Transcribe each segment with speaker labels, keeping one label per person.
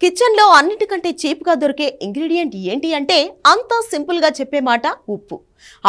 Speaker 1: Kitchen లో అన్నిటికంటే cheap గా దొరికే ఇంగ్రీడియంట్ ఏంటి అంటే అంతా సింపుల్ గా చెప్పే మాట ఉప్పు.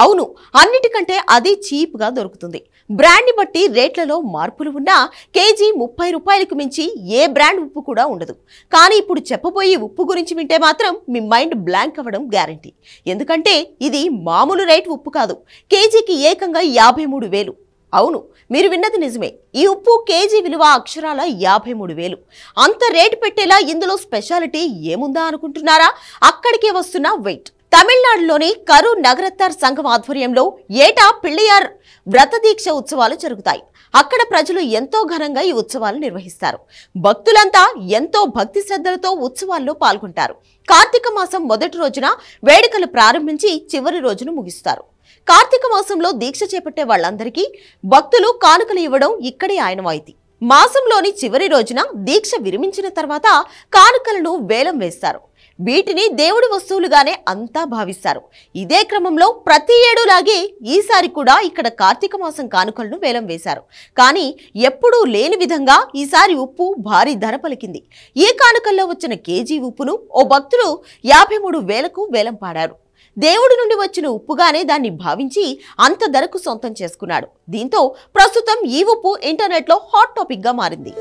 Speaker 1: అవును, అన్నిటికంటే అది చీప్ గా దొరుకుతుంది. బ్రాండ్ ని బట్టి రేట్లలో మార్పులు ఉన్నా కేజీ 30 రూపాయలకు మించి ఏ బ్రాండ్ ఉప్పు కూడా ఉండదు. కానీ ఇప్పుడు చెప్పబోయే ఉప్పు గురించి వింటే మాత్రం మీ మైండ్ బ్లాంక్ అవ్వడం గ్యారంటీ. ఎందుకంటే ఇది మామూలు రేట్ ఉప్పు కాదు, కేజీకి ఏకంగా 53,000. అవును, మీరు విన్నది నిజమే. ఈ ఉప్పు కేజీ విలువ అక్షరాల 53,000. అంత రేటు పెట్టేలా ఇందులో స్పెషాలిటీ ఏముందా అనుకుంటున్నారా? అక్కడికే వస్తున్న వెయిట్. తమిళనాడులోని కరూర్ నగరత్తార్ సంఘం ఆధ్వర్యంలో ఏటా పిళ్ళయార్ వ్రతదీక్ష ఉత్సవాలు జరుగుతాయి. అక్కడ ప్రజలు ఎంతో ఘనంగా ఈ ఉత్సవాలు నిర్వహిస్తారు. భక్తులంతా ఎంతో భక్తి శ్రద్ధలతో ఉత్సవాల్లో పాల్గొంటారు. కార్తీక మాసం మొదటి రోజున వేడుకలు ప్రారంభించి చివరి రోజును ముగిస్తారు. కార్తీక మాసంలో దీక్ష చేపట్టే వాళ్ళందరికీ భక్తులు కానుకలు ఇవ్వడం ఇక్కడే ఆనవాయితీ. మాసంలోని చివరి రోజున దీక్ష విరమించిన తర్వాత కానుకలను వేలం వేస్తారు. వీటిని దేవుడి వస్తువులుగానే అంతా భావిస్తారు. ఇదే క్రమంలో ప్రతి ఏడులాగే ఈసారి కూడా ఇక్కడ కార్తీక మాసం కానుకలను వేలం వేశారు. కానీ ఎప్పుడూ లేని విధంగా ఈసారి ఉప్పు భారీ ధర పలికింది. ఈ కానుకల్లో వచ్చిన కేజీ ఉప్పును ఓ భక్తుడు 53,000కు వేలం పాడారు. దేవుడి నుండి వచ్చిన ఉప్పుగానే దాన్ని భావించి అంత ధరకు సొంతం చేసుకున్నాడు. దీంతో ప్రస్తుతం ఈ ఉప్పు ఇంటర్నెట్లో హాట్ టాపిక్ గా మారింది.